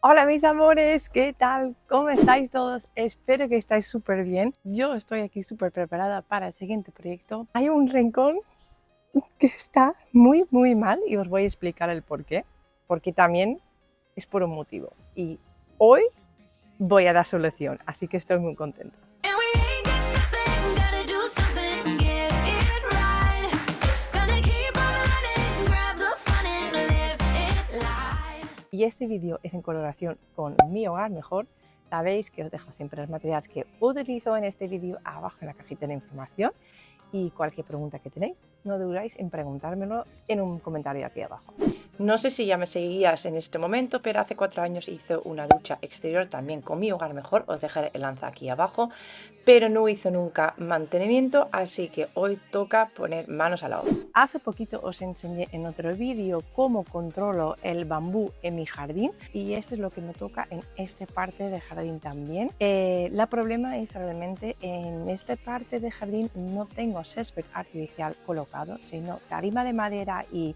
Hola mis amores, ¿qué tal? ¿Cómo estáis todos? Espero que estáis súper bien. Yo estoy aquí súper preparada para el siguiente proyecto. Hay un rincón que está muy mal y os voy a explicar el por qué. Porque también es por un motivo. Y hoy voy a dar solución, así que estoy muy contenta. Y este vídeo es en colaboración con Mi Hogar Mejor. Sabéis que os dejo siempre los materiales que utilizo en este vídeo abajo en la cajita de información. Y cualquier pregunta que tenéis, no dudéis en preguntármelo en un comentario aquí abajo. No sé si ya me seguías en este momento, pero hace 4 años hice una ducha exterior también con Mi Hogar Mejor. Os dejaré el enlace aquí abajo, pero no hizo nunca mantenimiento, así que hoy toca poner manos a la obra. Hace poquito os enseñé en otro vídeo cómo controlo el bambú en mi jardín y esto es lo que me toca en esta parte de jardín también. La problema es realmente en esta parte de jardín no tengo césped artificial colocado, sino tarima de madera y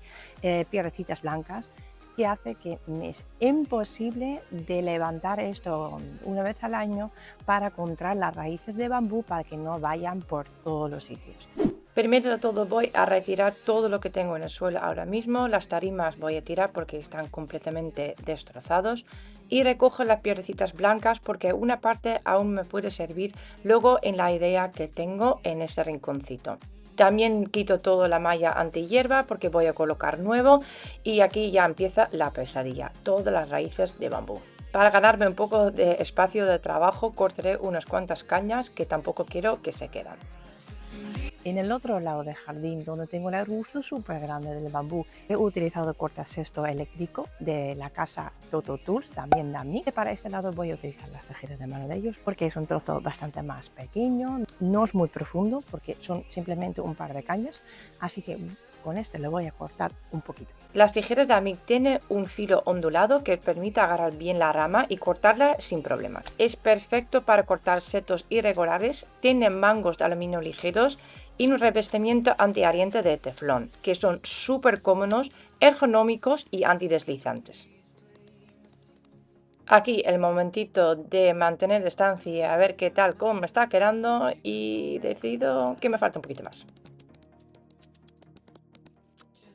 piedrecitas blancas, que hace que me es imposible de levantar esto una vez al año para controlar las raíces de bambú para que no vayan por todos los sitios. Primero de todo voy a retirar todo lo que tengo en el suelo ahora mismo. Las tarimas voy a tirar porque están completamente destrozados y recojo las piedrecitas blancas porque una parte aún me puede servir luego en la idea que tengo en ese rinconcito. También quito toda la malla antihierba porque voy a colocar nuevo y aquí ya empieza la pesadilla, todas las raíces de bambú. Para ganarme un poco de espacio de trabajo cortaré unas cuantas cañas que tampoco quiero que se queden. En el otro lado del jardín, donde tengo un arbusto súper grande del bambú, he utilizado cortacesto eléctrico de la casa Toto Tools, también de mí. Para este lado voy a utilizar las tijeras de mano de ellos porque es un trozo bastante más pequeño, no es muy profundo porque son simplemente un par de cañas, así que con este le voy a cortar un poquito. Las tijeras de Amic tienen un filo ondulado que permite agarrar bien la rama y cortarla sin problemas. Es perfecto para cortar setos irregulares, tiene mangos de aluminio ligeros y un revestimiento antiadherente de teflón, que son súper cómodos, ergonómicos y antideslizantes. Aquí el momentito de mantener distancia, a ver qué tal, cómo me está quedando y decido que me falta un poquito más.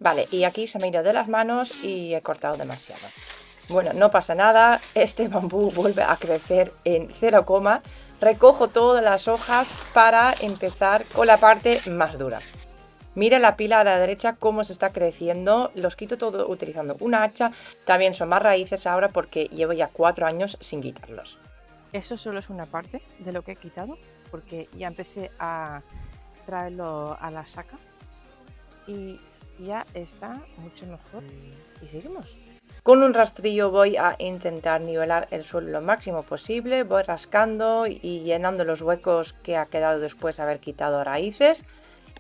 Vale, y aquí se me ha ido de las manos y he cortado demasiado. Bueno, no pasa nada, este bambú vuelve a crecer en 0, recojo todas las hojas para empezar con la parte más dura. Mira la pila a la derecha cómo se está creciendo, los quito todo utilizando una hacha, también son más raíces ahora porque llevo ya 4 años sin quitarlos. Eso solo es una parte de lo que he quitado porque ya empecé a traerlo a la saca y ya está mucho mejor y seguimos. Con un rastrillo voy a intentar nivelar el suelo lo máximo posible, voy rascando y llenando los huecos que ha quedado después de haber quitado raíces.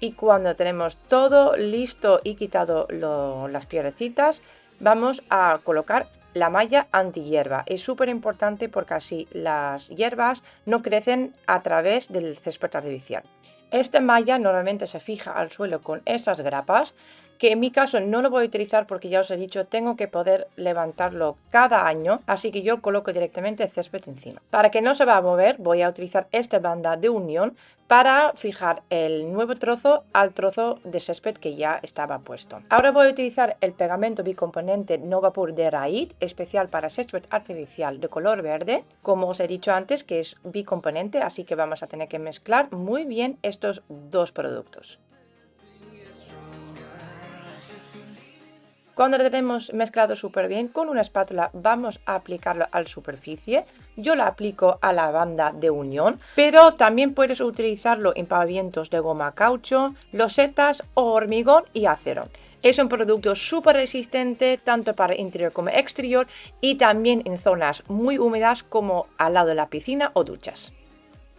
Y cuando tenemos todo listo y quitado las piedrecitas, vamos a colocar la malla antihierba. Es súper importante porque así las hierbas no crecen a través del césped artificial. Esta malla normalmente se fija al suelo con esas grapas, que en mi caso no lo voy a utilizar porque ya os he dicho, tengo que poder levantarlo cada año, así que yo coloco directamente el césped encima. Para que no se va a mover, voy a utilizar esta banda de unión para fijar el nuevo trozo al trozo de césped que ya estaba puesto. Ahora voy a utilizar el pegamento bicomponente Novapur de Raid, especial para césped artificial de color verde, como os he dicho antes que es bicomponente, así que vamos a tener que mezclar muy bien estos dos productos. Cuando lo tenemos mezclado súper bien, con una espátula vamos a aplicarlo a la superficie. Yo lo aplico a la banda de unión, pero también puedes utilizarlo en pavimentos de goma caucho, losetas o hormigón y acero. Es un producto súper resistente tanto para interior como exterior y también en zonas muy húmedas como al lado de la piscina o duchas.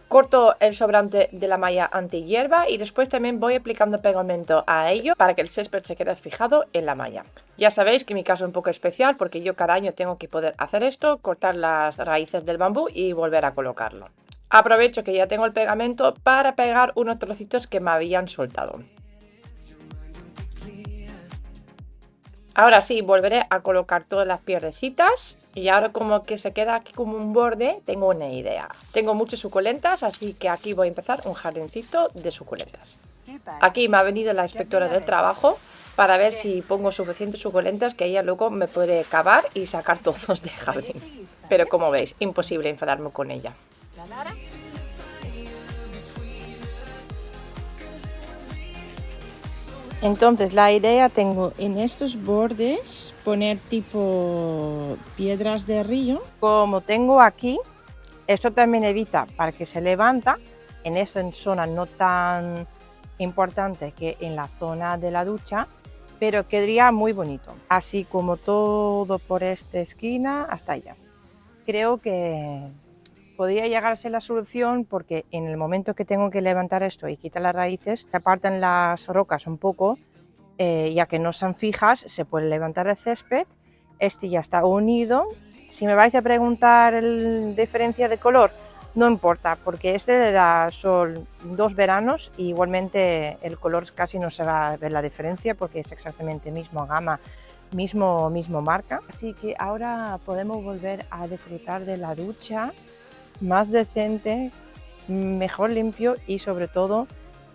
Corto el sobrante de la malla antihierba y después también voy aplicando pegamento a ello para que el césped se quede fijado en la malla. Ya sabéis que mi caso es un poco especial porque yo cada año tengo que poder hacer esto, cortar las raíces del bambú y volver a colocarlo. Aprovecho que ya tengo el pegamento para pegar unos trocitos que me habían soltado. Ahora sí, volveré a colocar todas las piedrecitas Y ahora como que se queda aquí como un borde, tengo una idea. Tengo muchas suculentas, así que aquí voy a empezar un jardincito de suculentas. Aquí me ha venido la inspectora del trabajo para ver si pongo suficientes suculentas, que ella luego me puede cavar y sacar todos de jardín. Pero como veis, imposible enfadarme con ella. Entonces la idea tengo en estos bordes poner tipo piedras de río. Como tengo aquí, esto también evita para que se levanta en esa zona no tan importante que en la zona de la ducha, pero quedaría muy bonito. Así como todo por esta esquina hasta allá. Creo que podría llegarse la solución porque en el momento que tengo que levantar esto y quitar las raíces, se apartan las rocas un poco, ya que no son fijas, se puede levantar el césped. Este ya está unido. Si me vais a preguntar la diferencia de color, no importa, porque este le da sol 2 veranos y igualmente el color casi no se va a ver la diferencia porque es exactamente mismo gama, mismo marca. Así que ahora podemos volver a disfrutar de la ducha más decente, mejor limpio y sobre todo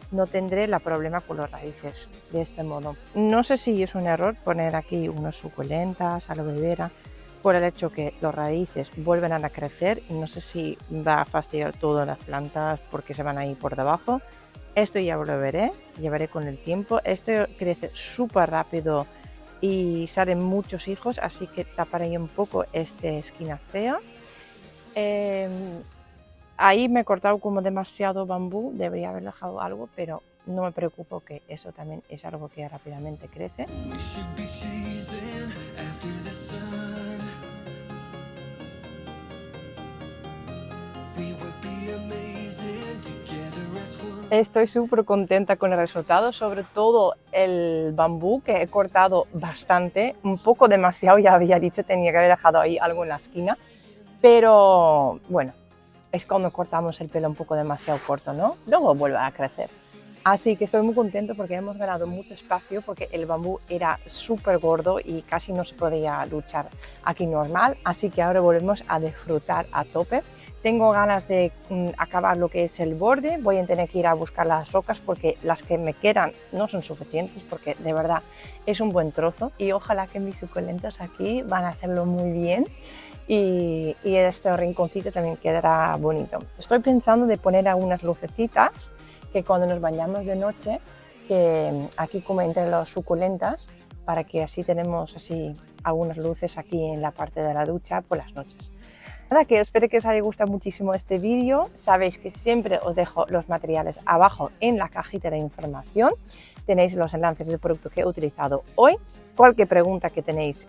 no tendré el problema con las raíces de este modo. No sé si es un error poner aquí unas suculentas, aloe vera, por el hecho que las raíces vuelven a crecer y no sé si va a fastidiar todas las plantas porque se van a ir por debajo. Esto ya lo veré con el tiempo. Este crece súper rápido y salen muchos hijos, así que taparé un poco esta esquina fea. Ahí me he cortado como demasiado bambú, debería haber dejado algo, pero no me preocupo que eso también es algo que rápidamente crece. Estoy súper contenta con el resultado, sobre todo el bambú que he cortado bastante, un poco demasiado, ya había dicho, tenía que haber dejado ahí algo en la esquina, pero bueno, es cuando cortamos el pelo un poco demasiado corto, ¿no? Luego vuelve a crecer. Así que estoy muy contento porque hemos ganado mucho espacio porque el bambú era súper gordo y casi no se podía luchar aquí normal, así que ahora volvemos a disfrutar a tope. Tengo ganas de acabar lo que es el borde, voy a tener que ir a buscar las rocas porque las que me quedan no son suficientes porque de verdad es un buen trozo y ojalá que mis suculentas aquí van a hacerlo muy bien. Y este rinconcito también quedará bonito. Estoy pensando de poner algunas lucecitas que cuando nos bañamos de noche, que aquí como entre las suculentas, para que así tenemos así algunas luces aquí en la parte de la ducha por las noches. Nada, que espero que os haya gustado muchísimo este vídeo. Sabéis que siempre os dejo los materiales abajo en la cajita de información. Tenéis los enlaces del producto que he utilizado hoy. Cualquier pregunta que tenéis,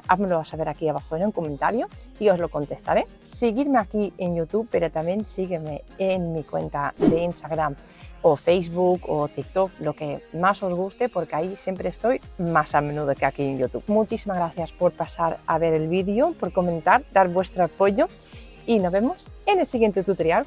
házmelo saber aquí abajo en un comentario y os lo contestaré. Seguidme aquí en YouTube, pero también sígueme en mi cuenta de Instagram o Facebook o TikTok, lo que más os guste, porque ahí siempre estoy más a menudo que aquí en YouTube. Muchísimas gracias por pasar a ver el vídeo, por comentar, dar vuestro apoyo y nos vemos en el siguiente tutorial.